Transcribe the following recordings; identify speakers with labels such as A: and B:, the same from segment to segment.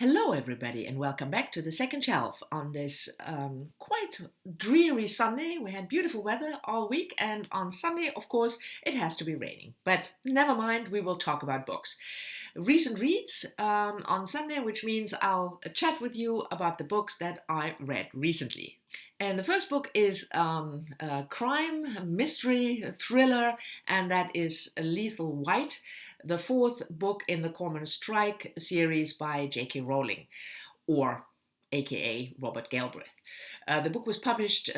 A: Hello, everybody, and welcome back to the second shelf on this quite dreary Sunday. We had beautiful weather all week, and on Sunday, of course, it has to be raining. But never mind, we will talk about books. Recent reads on Sunday, which means I'll chat with you about the books that I read recently. And the first book is a crime, a mystery, a thriller, and that is Lethal White, the fourth book in the Cormoran Strike series by J.K. Rowling, or aka Robert Galbraith. The book was published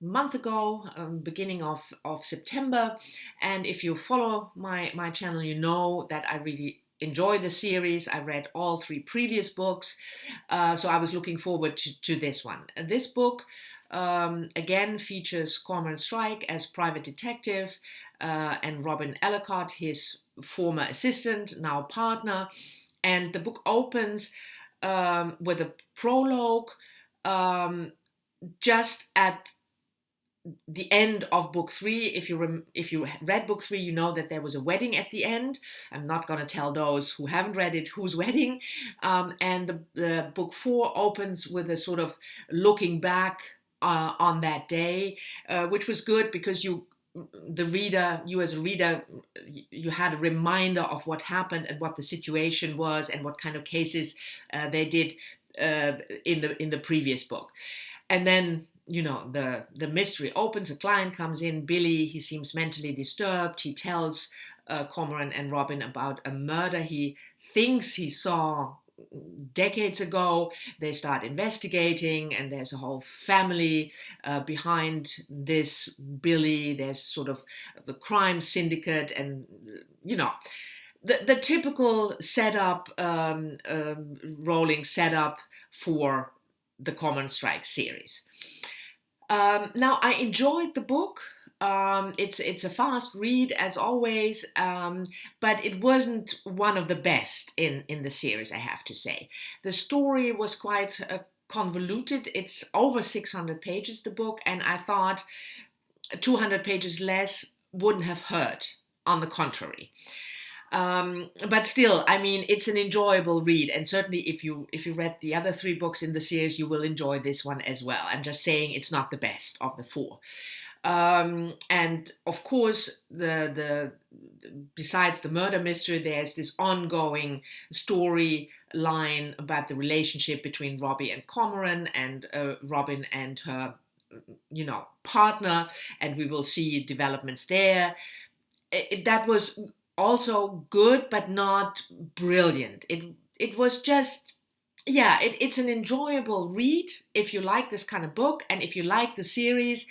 A: month ago, beginning of September, and if you follow my channel, you know that I really enjoy the series. I read all three previous books, so I was looking forward to this one. This book again features Cormoran Strike as private detective and Robin Ellicott, his former assistant, now partner, and the book opens with a prologue just at the end of book three. If you read book three, you know that there was a wedding at the end. I'm not going to tell those who haven't read it whose wedding. And the book four opens with a sort of looking back on that day, which was good because you as a reader, you had a reminder of what happened and what the situation was and what kind of cases they did in the previous book. And then the mystery opens. A client comes in, Billy. He seems mentally disturbed. He tells Cormoran and Robin about a murder he thinks he saw decades ago. They start investigating, and there's a whole family behind this Billy. There's sort of the crime syndicate, and the typical setup, Rowling setup for the Cormoran Strike series. Now, I enjoyed the book. It's a fast read as always, but it wasn't one of the best in the series, I have to say. The story was quite convoluted. It's over 600 pages, the book, and I thought 200 pages less wouldn't have hurt. On the contrary. But still, I mean, it's an enjoyable read, and certainly if you read the other three books in the series, you will enjoy this one as well. I'm just saying it's not the best of the four. And of course, the besides the murder mystery, there's this ongoing storyline about the relationship between Robbie and Cormoran, and Robin and her, partner, and we will see developments there. That was also good, but not brilliant. It was just, it's an enjoyable read if you like this kind of book and if you like the series.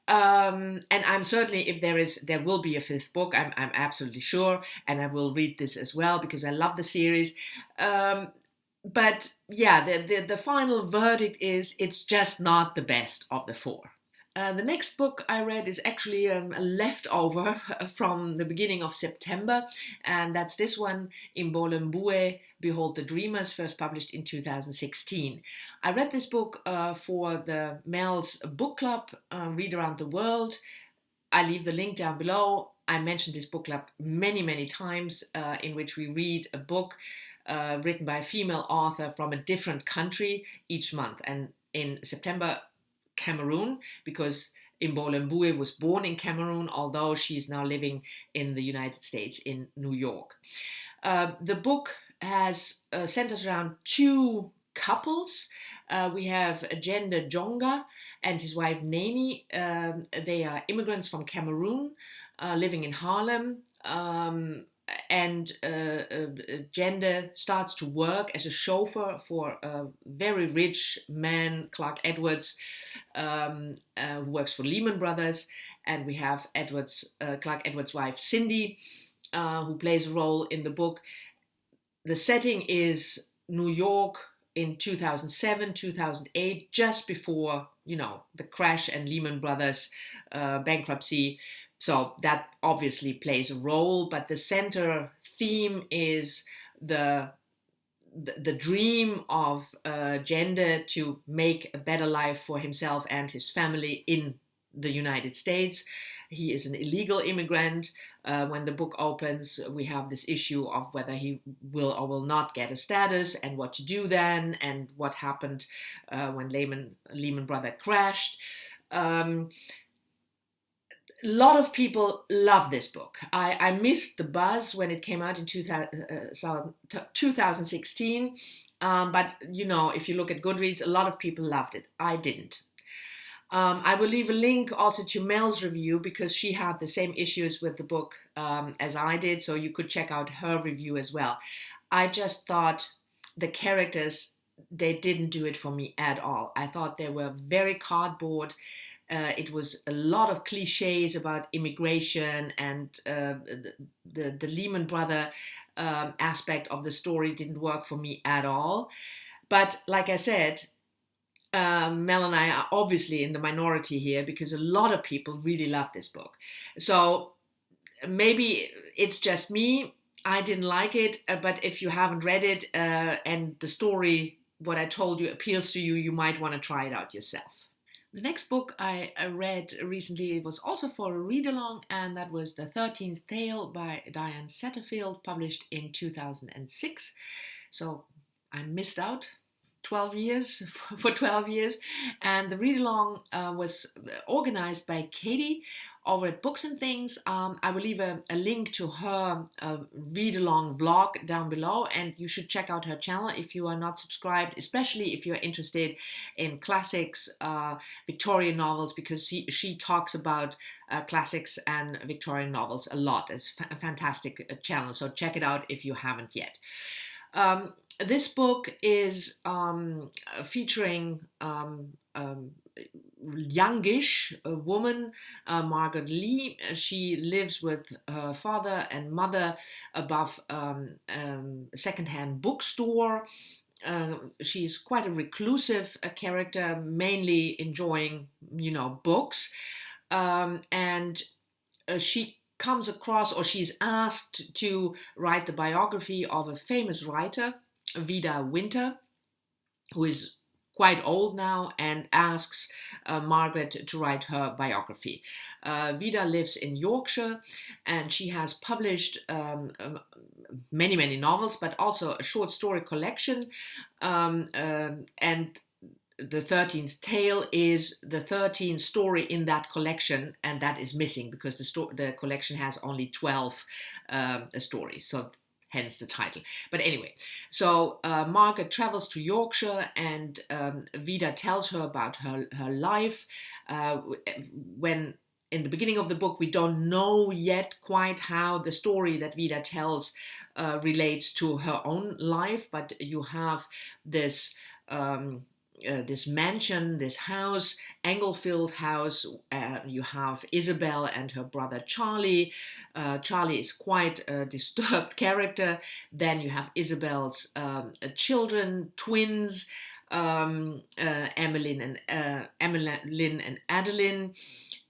A: And I'm certainly, if there will be a fifth book, I'm absolutely sure, and I will read this as well because I love the series. But yeah, the final verdict is it's just not the best of the four. The next book I read is actually a leftover from the beginning of September, and that's this one, Imbolembue, Behold the Dreamers, first published in 2016. I read this book for the Mel's book club, Read Around the World. I leave the link down below. I mentioned this book club many, many times, in which we read a book written by a female author from a different country each month. And in September, Cameroon, because Imbolembue was born in Cameroon, although she is now living in the United States in New York. The book has centers around two couples. We have Agenda Jonga and his wife Nani. They are immigrants from Cameroon living in Harlem. And Agenda starts to work as a chauffeur for a very rich man, Clark Edwards, who works for Lehman Brothers. And we have Clark Edwards' wife, Cindy, who plays a role in the book. The setting is New York in 2007, 2008, just before, the crash and Lehman Brothers bankruptcy. So that obviously plays a role, but the center theme is the dream of Gender to make a better life for himself and his family in the United States. He is an illegal immigrant. When the book opens, we have this issue of whether he will or will not get a status and what to do then, and what happened when Lehman Brothers crashed. A lot of people love this book. I missed the buzz when it came out in 2016. But, if you look at Goodreads, a lot of people loved it. I didn't. I will leave a link also to Mel's review, because she had the same issues with the book as I did, so you could check out her review as well. I just thought the characters, they didn't do it for me at all. I thought they were very cardboard. It was a lot of cliches about immigration, and the Lehman Brothers aspect of the story didn't work for me at all. But like I said, Mel and I are obviously in the minority here, because a lot of people really love this book. So maybe it's just me. I didn't like it, but if you haven't read it and the story, what I told you, appeals to you, you might want to try it out yourself. The next book I read recently was also for a read-along, and that was The 13th Tale by Diane Satterfield, published in 2006. So I missed out 12 years, for 12 years. And the read-along was organized by Katie over at Books and Things. I will leave a link to her read-along vlog down below, and you should check out her channel if you are not subscribed, especially if you're interested in classics, Victorian novels, because she talks about classics and Victorian novels a lot. It's a fantastic channel, so check it out if you haven't yet. This book is featuring youngish woman, Margaret Lee. She lives with her father and mother above a secondhand bookstore. She's quite a reclusive character, mainly enjoying, books. And she comes across, or she's asked to write the biography of a famous writer, Vida Winter, who is quite old now, and asks Margaret to write her biography. Vida lives in Yorkshire, and she has published many, many novels, but also a short story collection, and the 13th Tale is the 13th story in that collection, and that is missing because the collection has only 12 stories, so hence the title. But anyway, so Margaret travels to Yorkshire, and Vida tells her about her life. When in the beginning of the book, we don't know yet quite how the story that Vida tells relates to her own life, but you have this this mansion, this house, Englefield House. You have Isabel and her brother Charlie. Charlie is quite a disturbed character. Then you have Isabel's children, twins, Emmeline and Adeline.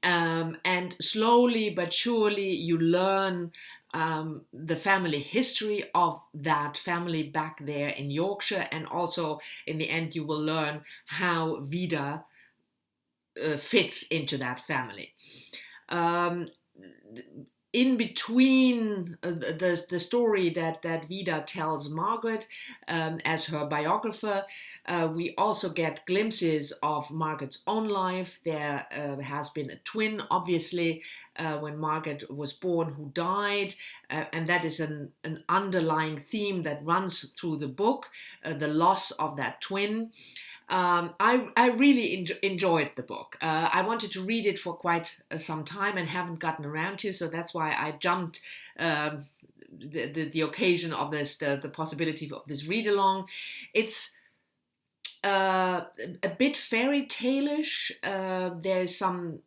A: And slowly but surely you learn the family history of that family back there in Yorkshire, and also in the end you will learn how Vida fits into that family. In between the story that Vida tells Margaret as her biographer, we also get glimpses of Margaret's own life. There has been a twin, obviously, when Margaret was born, who died, and that is an underlying theme that runs through the book, the loss of that twin. I really enjoyed the book. I wanted to read it for quite some time and haven't gotten around to, so that's why I jumped the occasion of this, the possibility of this read-along. It's a bit fairy tale-ish. There's some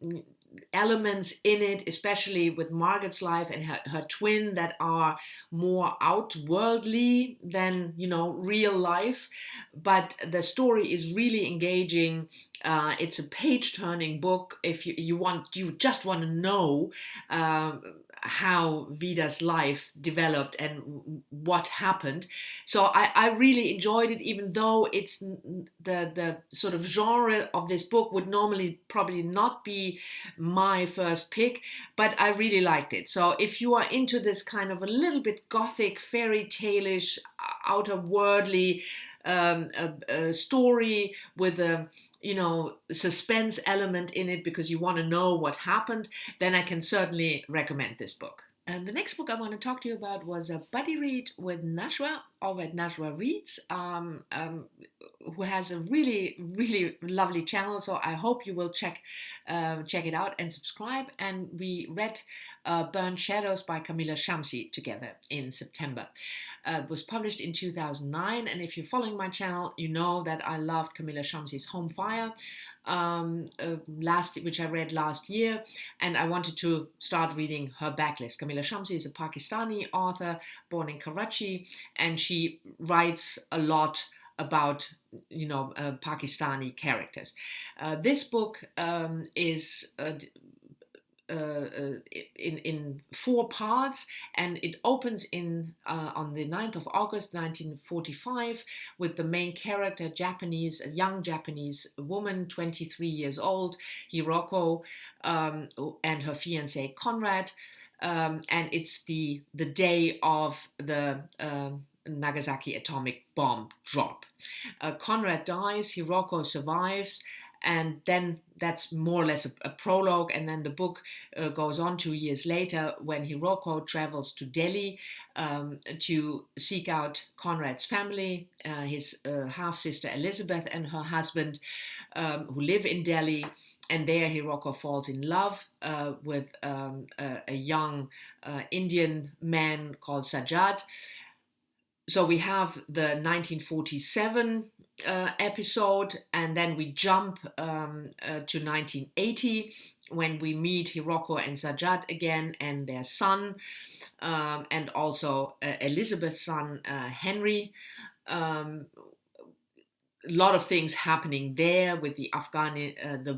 A: elements in it, especially with Margaret's life and her twin, that are more outworldly than, real life. But the story is really engaging. It's a page-turning book. If you just want to know how Vida's life developed and what happened. So I really enjoyed it, even though it's the sort of genre of this book would normally probably not be my first pick, but I really liked it. So if you are into this kind of a little bit gothic, fairy tale-ish, outer worldly story with a suspense element in it because you want to know what happened, then I can certainly recommend this book. And the next book I want to talk to you about was a buddy read with Najwa over at RecentReads, who has a really, really lovely channel. So I hope you will check it out and subscribe. And we read Burnt Shadows by Camilla Shamsi together in September. It was published in 2009. And if you're following my channel, you know that I loved Camilla Shamsi's Home Fire, which I read last year, and I wanted to start reading her backlist. Camilla Shamsi is a Pakistani author born in Karachi, and she writes a lot about Pakistani characters. This book is in 4 parts, and it opens on the 9th of August 1945 with the main character, a young Japanese woman, 23 years old, Hiroko, and her fiancé Conrad, and it's the day of the Nagasaki atomic bomb drop. Conrad dies, Hiroko survives, and then that's more or less a prologue, and then the book goes on 2 years later when Hiroko travels to Delhi to seek out Conrad's family, his half-sister Elizabeth and her husband, who live in Delhi, and there Hiroko falls in love with a young Indian man called Sajjad. So we have the 1947 episode, and then we jump to 1980 when we meet Hiroko and Sajjad again and their son, and also Elizabeth's son, Henry. A lot of things happening there with the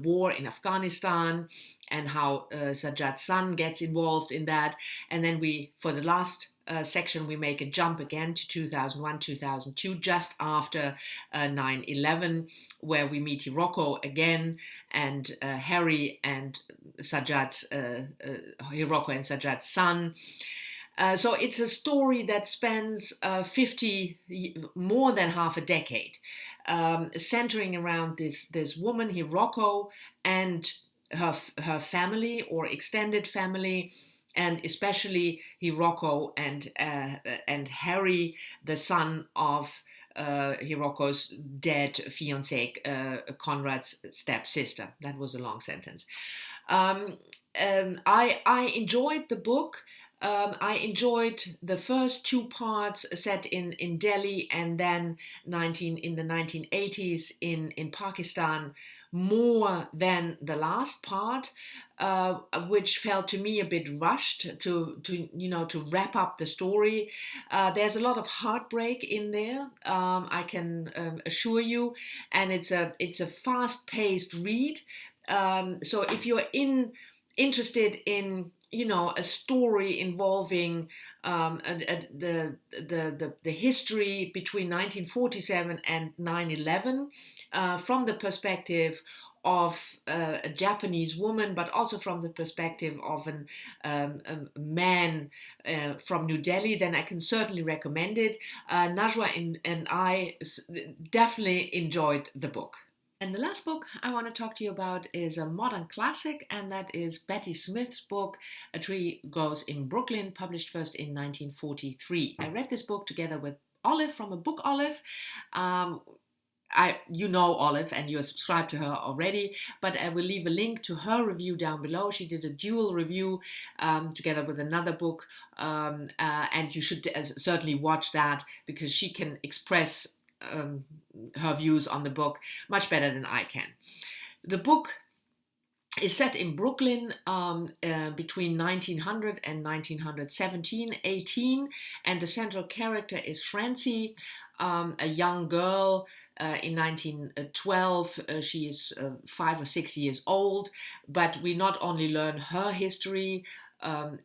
A: war in Afghanistan, and how Sajjad's son gets involved in that. And then for the last section, we make a jump again to 2001, 2002, just after 9/11, where we meet Hiroko again, and Harry and Hiroko and Sajjad's son. So it's a story that spans more than half a decade, centering around this woman, Hiroko, and her family or extended family, and especially Hiroko and Harry, the son of Hiroko's dead fiancé, Conrad's stepsister. That was a long sentence. I enjoyed the book. I enjoyed the first 2 parts set in Delhi, and then in the 1980s in Pakistan, more than the last part, which felt to me a bit rushed to wrap up the story. There's a lot of heartbreak in there, I can assure you, and it's a fast-paced read. So if you're interested in a story involving the history between 1947 and 9/11 from the perspective of a Japanese woman, but also from the perspective of a man from New Delhi, then I can certainly recommend it. Najwa and I definitely enjoyed the book. And the last book I want to talk to you about is a modern classic, and that is Betty Smith's book, A Tree Grows in Brooklyn, published first in 1943. I read this book together with Olive from A Book Olive. You know Olive and you're subscribed to her already, but I will leave a link to her review down below. She did a dual review together with another book, and you should certainly watch that, because she can express her views on the book much better than I can. The book is set in Brooklyn between 1900 and 1917-18, and the central character is Francie, a young girl. In 1912, she is 5 or 6 years old, but we not only learn her history,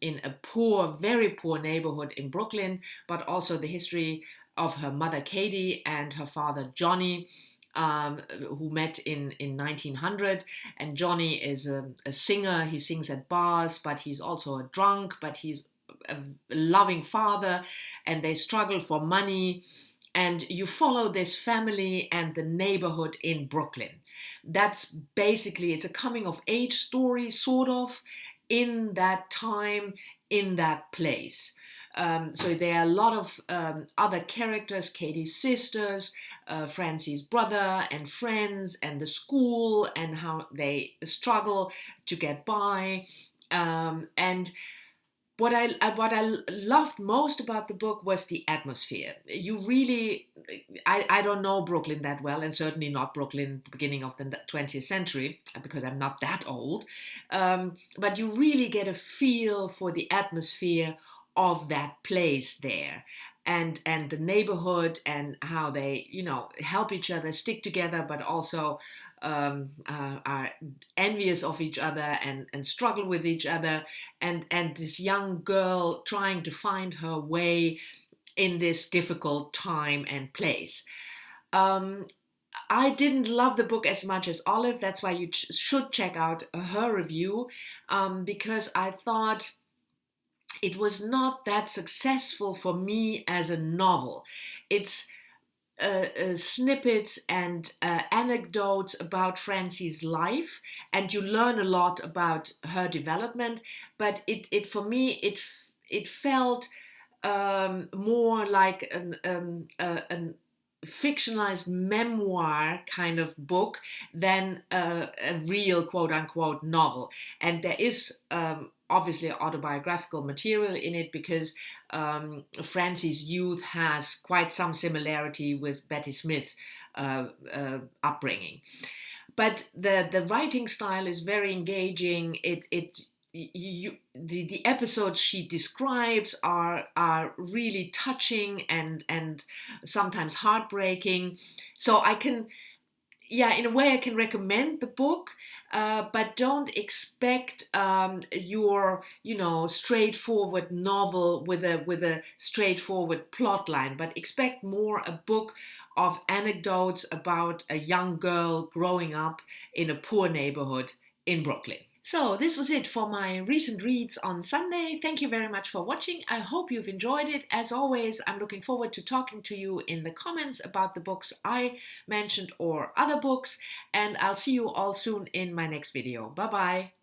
A: in a poor, very poor neighborhood in Brooklyn, but also the history of her mother Katie and her father Johnny, who met in 1900. And Johnny is a singer. He sings at bars, but he's also a drunk, but he's a loving father, and they struggle for money. And you follow this family and the neighborhood in Brooklyn. That's basically, it's a coming of age story, sort of, in that time, in that place. So there are a lot of other characters, Katie's sisters, Francie's brother and friends, and the school, and how they struggle to get by. And what I loved most about the book was the atmosphere. You really, I don't know Brooklyn that well, and certainly not Brooklyn, the beginning of the 20th century, because I'm not that old. But you really get a feel for the atmosphere of that place there, and the neighborhood, and how they, you know, help each other, stick together, but also are envious of each other, and struggle with each other, and this young girl trying to find her way in this difficult time and place. I didn't love the book as much as Olive. That's why you should check out her review, because I thought it was not that successful for me as a novel. It's snippets and anecdotes about Francie's life, and you learn a lot about her development. But it for me, it felt more like an fictionalized memoir kind of book than a real quote-unquote novel. And there is obviously autobiographical material in it, because Francie's youth has quite some similarity with Betty Smith's upbringing. But the writing style is very engaging. The episodes she describes are really touching and sometimes heartbreaking. So I can, in a way, I can recommend the book, but don't expect your, straightforward novel with a straightforward plot line, but expect more a book of anecdotes about a young girl growing up in a poor neighborhood in Brooklyn. So this was it for my recent reads on Sunday. Thank you very much for watching. I hope you've enjoyed it. As always, I'm looking forward to talking to you in the comments about the books I mentioned or other books, and I'll see you all soon in my next video. Bye bye.